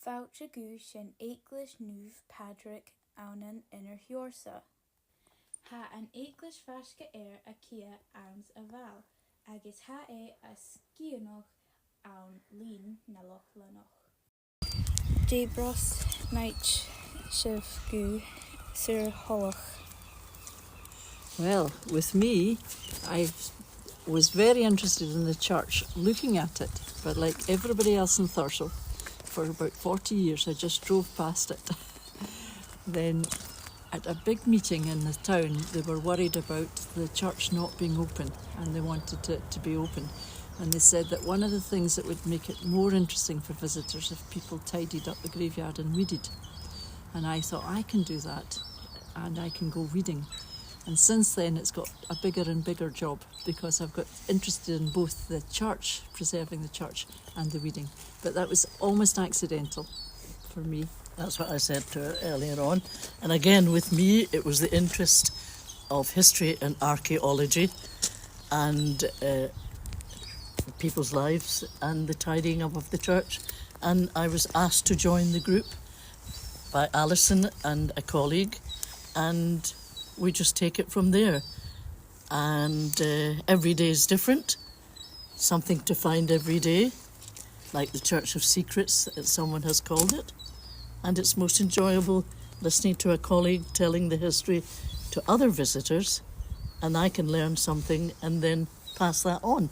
Padraig sin Eaglais Naomh Padraig annan inar Hiorsa. Ha an Eaglais fasca a kia ans a bhal, agus ha a scianoch an lín na loch lenoch. Débros nait sibh gu sur holach. Well, with me, I was very interested in the church, looking at it, but like everybody else in Thurso, for about 40 years I just drove past it. Then at a big meeting in the town, they were worried about the church not being open, and they wanted it to be open. And they said that one of the things that would make it more interesting for visitors if people tidied up the graveyard and weeded. And I thought, I can do that, and I can go weeding. And since then it's got a bigger and bigger job, because I've got interested in both the church, preserving the church, and the weeding. But that was almost accidental for me. That's what I said to her earlier on. And again, with me, it was the interest of history and archaeology and people's lives and the tidying up of the church. And I was asked to join the group by Alison and a colleague, and we just take it from there. And every day is different, something to find every day, like the Church of Secrets, as someone has called it. And it's most enjoyable listening to a colleague telling the history to other visitors, and I can learn something and then pass that on.